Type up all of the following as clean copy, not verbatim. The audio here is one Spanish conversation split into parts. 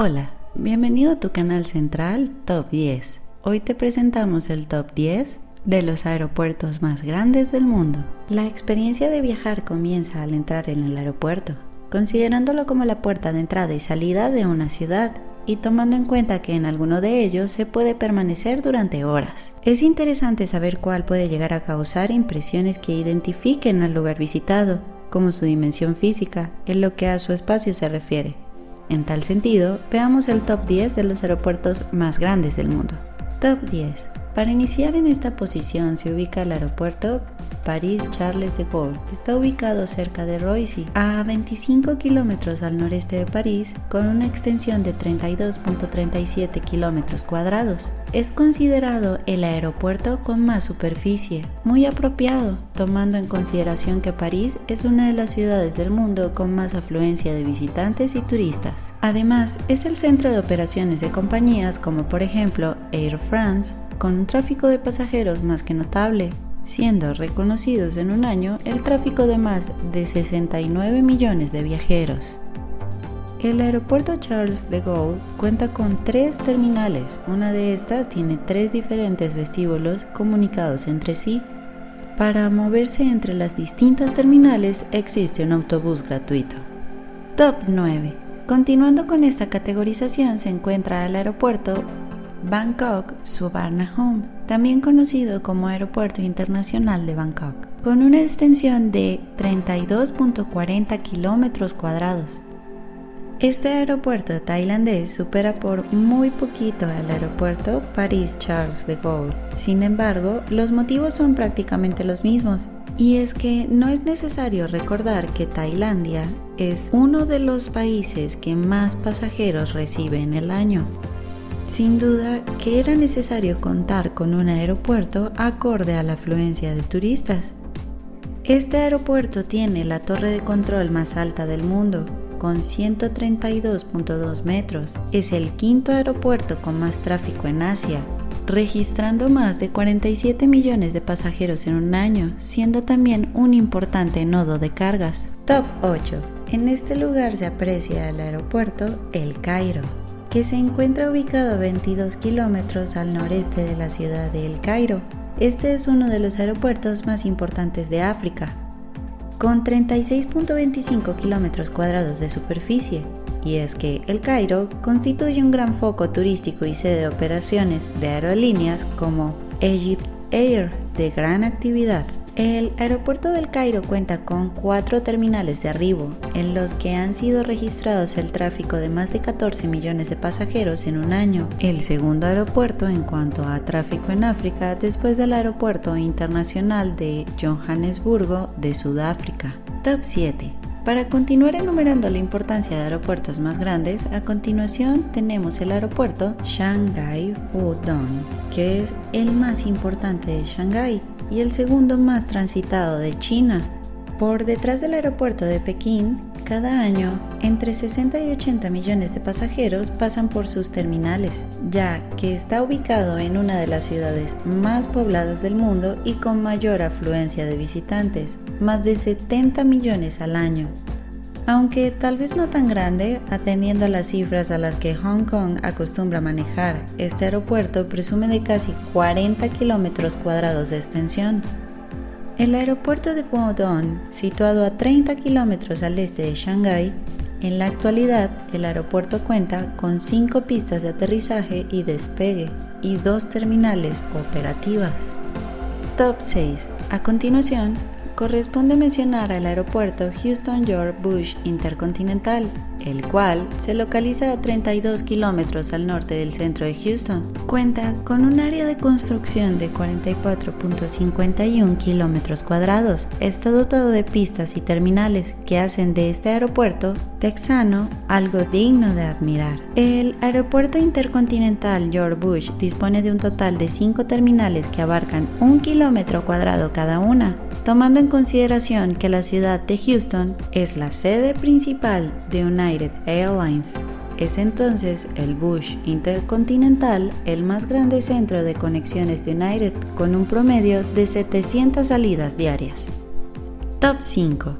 Hola, bienvenido a tu canal central Top 10. Hoy te presentamos el Top 10 de los aeropuertos más grandes del mundo. La experiencia de viajar comienza al entrar en el aeropuerto, considerándolo como la puerta de entrada y salida de una ciudad, y tomando en cuenta que en alguno de ellos se puede permanecer durante horas. Es interesante saber cuál puede llegar a causar impresiones que identifiquen al lugar visitado, como su dimensión física, en lo que a su espacio se refiere. En tal sentido, veamos el Top 10 de los aeropuertos más grandes del mundo. Top 10. Para iniciar en esta posición se ubica el aeropuerto París-Charles de Gaulle. Está ubicado cerca de Roissy, a 25 kilómetros al noreste de París, con una extensión de 32.37 kilómetros cuadrados. Es considerado el aeropuerto con más superficie, muy apropiado, tomando en consideración que París es una de las ciudades del mundo con más afluencia de visitantes y turistas. Además, es el centro de operaciones de compañías como por ejemplo Air France, con un tráfico de pasajeros más que notable, siendo reconocidos en un año el tráfico de más de 69 millones de viajeros. El aeropuerto Charles de Gaulle cuenta con 3 terminales, una de estas tiene 3 diferentes vestíbulos comunicados entre sí. Para moverse entre las distintas terminales existe un autobús gratuito. Top 9. Continuando con esta categorización se encuentra el aeropuerto Bangkok Suvarnabhumi, también conocido como Aeropuerto Internacional de Bangkok, con una extensión de 32.40 kilómetros cuadrados. Este aeropuerto tailandés supera por muy poquito al aeropuerto París-Charles de Gaulle. Sin embargo, los motivos son prácticamente los mismos, y es que no es necesario recordar que Tailandia es uno de los países que más pasajeros recibe en el año. Sin duda que era necesario contar con un aeropuerto acorde a la afluencia de turistas. Este aeropuerto tiene la torre de control más alta del mundo, con 132.2 metros. Es el quinto aeropuerto con más tráfico en Asia, registrando más de 47 millones de pasajeros en un año, siendo también un importante nodo de cargas. Top 8. En este lugar se aprecia el aeropuerto El Cairo, que se encuentra ubicado a 22 kilómetros al noreste de la ciudad de El Cairo. Este es uno de los aeropuertos más importantes de África, con 36.25 kilómetros cuadrados de superficie, y es que El Cairo constituye un gran foco turístico y sede de operaciones de aerolíneas como Egypt Air, de gran actividad. El aeropuerto del Cairo cuenta con 4 terminales de arribo, en los que han sido registrados el tráfico de más de 14 millones de pasajeros en un año. El segundo aeropuerto en cuanto a tráfico en África, después del Aeropuerto Internacional de Johannesburgo de Sudáfrica. Top 7. Para continuar enumerando la importancia de aeropuertos más grandes, a continuación tenemos el aeropuerto Shanghai Pudong, que es el más importante de Shanghái y el segundo más transitado de China. Por detrás del aeropuerto de Pekín, cada año entre 60 y 80 millones de pasajeros pasan por sus terminales, ya que está ubicado en una de las ciudades más pobladas del mundo y con mayor afluencia de visitantes, más de 70 millones al año. Aunque tal vez no tan grande, atendiendo a las cifras a las que Hong Kong acostumbra manejar, este aeropuerto presume de casi 40 kilómetros cuadrados de extensión. El aeropuerto de Pudong, situado a 30 kilómetros al este de Shanghái, en la actualidad el aeropuerto cuenta con 5 pistas de aterrizaje y despegue y 2 terminales operativas. Top 6. A continuación, corresponde mencionar al aeropuerto Houston George Bush Intercontinental, el cual se localiza a 32 kilómetros al norte del centro de Houston. Cuenta con un área de construcción de 44.51 kilómetros cuadrados. Está dotado de pistas y terminales que hacen de este aeropuerto texano algo digno de admirar. El aeropuerto Intercontinental George Bush dispone de un total de 5 terminales que abarcan 1 kilómetro cuadrado cada una, tomando en consideración que la ciudad de Houston es la sede principal de United Airlines. Es entonces el Bush Intercontinental el más grande centro de conexiones de United, con un promedio de 700 salidas diarias. Top 5.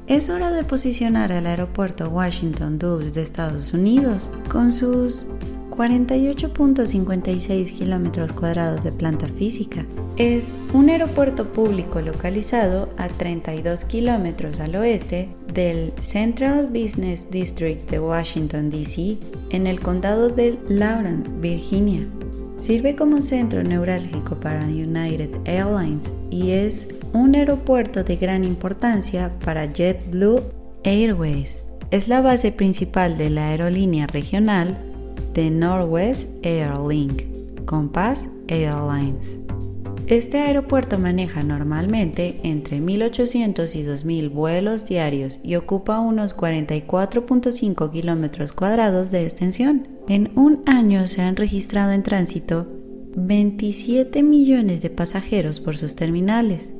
Es hora de posicionar al aeropuerto Washington Dulles de Estados Unidos con sus 48.56 kilómetros cuadrados de planta física. Es un aeropuerto público localizado a 32 kilómetros al oeste del Central Business District de Washington, D.C., en el condado de Loudoun, Virginia. Sirve como centro neurálgico para United Airlines y es un aeropuerto de gran importancia para JetBlue Airways. Es la base principal de la aerolínea regional de Northwest Airlink, Compass Airlines. Este aeropuerto maneja normalmente entre 1.800 y 2.000 vuelos diarios y ocupa unos 44.5 kilómetros cuadrados de extensión. En un año se han registrado en tránsito 27 millones de pasajeros por sus terminales.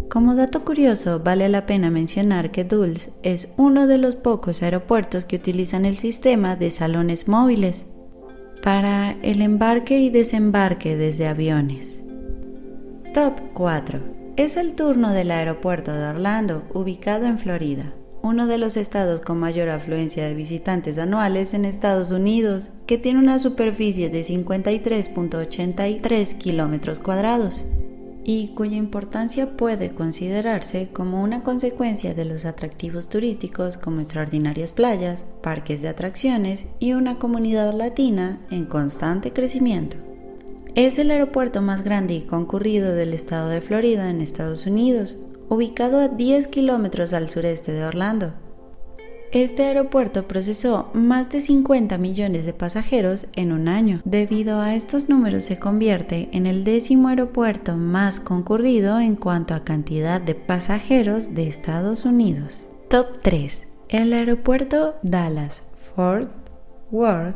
Como dato curioso, vale la pena mencionar que Dulles es uno de los pocos aeropuertos que utilizan el sistema de salones móviles para el embarque y desembarque desde aviones. Top 4. Es el turno del aeropuerto de Orlando, ubicado en Florida, uno de los estados con mayor afluencia de visitantes anuales en Estados Unidos, que tiene una superficie de 53.83 kilómetros cuadrados y cuya importancia puede considerarse como una consecuencia de los atractivos turísticos como extraordinarias playas, parques de atracciones y una comunidad latina en constante crecimiento. Es el aeropuerto más grande y concurrido del estado de Florida en Estados Unidos, ubicado a 10 kilómetros al sureste de Orlando. Este aeropuerto procesó más de 50 millones de pasajeros en un año. Debido a estos números se convierte en el 10º aeropuerto más concurrido en cuanto a cantidad de pasajeros de Estados Unidos. Top 3. El aeropuerto Dallas-Fort Worth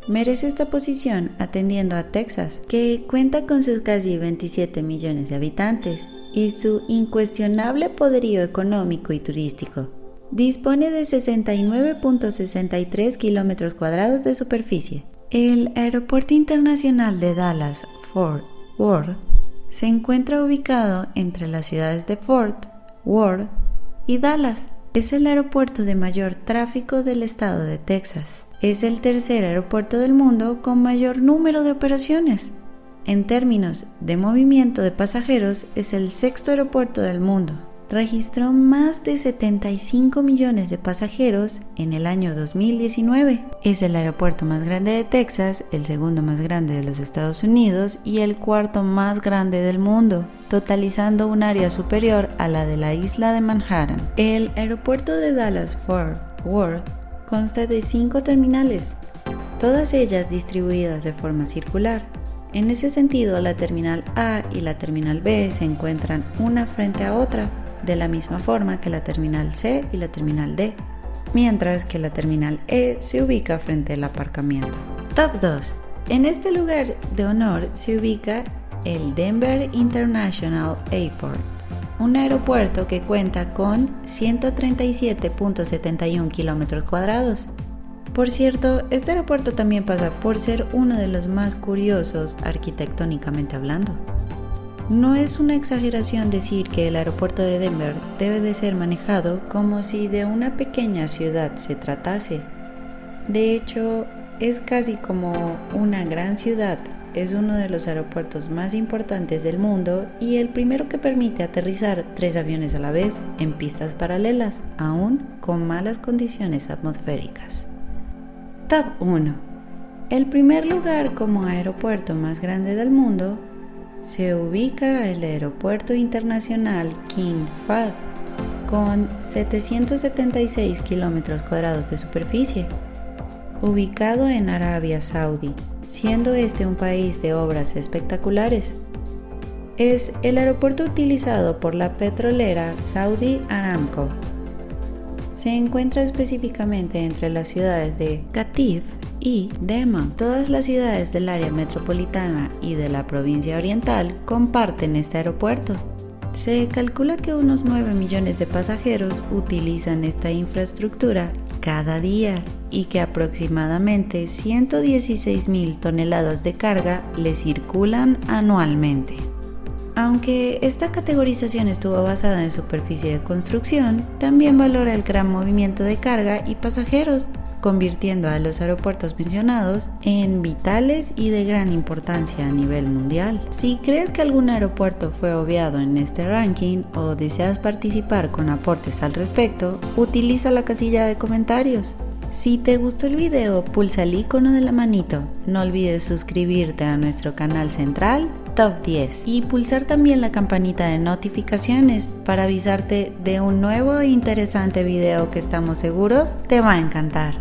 merece esta posición atendiendo a Texas, que cuenta con sus casi 27 millones de habitantes y su incuestionable poderío económico y turístico. Dispone de 69.63 kilómetros cuadrados de superficie. El Aeropuerto Internacional de Dallas-Fort Worth se encuentra ubicado entre las ciudades de Fort Worth y Dallas. Es el aeropuerto de mayor tráfico del estado de Texas. Es el tercer aeropuerto del mundo con mayor número de operaciones. En términos de movimiento de pasajeros, es el sexto aeropuerto del mundo. Registró más de 75 millones de pasajeros en el año 2019. Es el aeropuerto más grande de Texas, el segundo más grande de los Estados Unidos y el cuarto más grande del mundo, totalizando un área superior a la de la isla de Manhattan. El aeropuerto de Dallas-Fort Worth consta de 5 terminales, todas ellas distribuidas de forma circular. En ese sentido, la terminal A y la terminal B se encuentran una frente a otra, de la misma forma que la terminal C y la terminal D, mientras que la terminal E se ubica frente al aparcamiento. Top 2. En este lugar de honor se ubica el Denver International Airport, un aeropuerto que cuenta con 137.71 kilómetros cuadrados. Por cierto, este aeropuerto también pasa por ser uno de los más curiosos arquitectónicamente hablando. No es una exageración decir que el aeropuerto de Denver debe de ser manejado como si de una pequeña ciudad se tratase. De hecho, es casi como una gran ciudad. Es uno de los aeropuertos más importantes del mundo y el primero que permite aterrizar 3 aviones a la vez en pistas paralelas, aún con malas condiciones atmosféricas. Top 1. El primer lugar como aeropuerto más grande del mundo se ubica el Aeropuerto Internacional King Fahd, con 776 kilómetros cuadrados de superficie, ubicado en Arabia Saudí, siendo este un país de obras espectaculares. Es el aeropuerto utilizado por la petrolera Saudi Aramco. Se encuentra específicamente entre las ciudades de Qatif y Dammam. Todas las ciudades del área metropolitana y de la provincia oriental comparten este aeropuerto. Se calcula que unos 9 millones de pasajeros utilizan esta infraestructura cada día y que aproximadamente 116.000 toneladas de carga le circulan anualmente. Aunque esta categorización estuvo basada en superficie de construcción, también valora el gran movimiento de carga y pasajeros, convirtiendo a los aeropuertos mencionados en vitales y de gran importancia a nivel mundial. Si crees que algún aeropuerto fue obviado en este ranking o deseas participar con aportes al respecto, utiliza la casilla de comentarios. Si te gustó el video, pulsa el icono de la manito. No olvides suscribirte a nuestro canal central Top 10 y pulsar también la campanita de notificaciones para avisarte de un nuevo e interesante video que estamos seguros te va a encantar.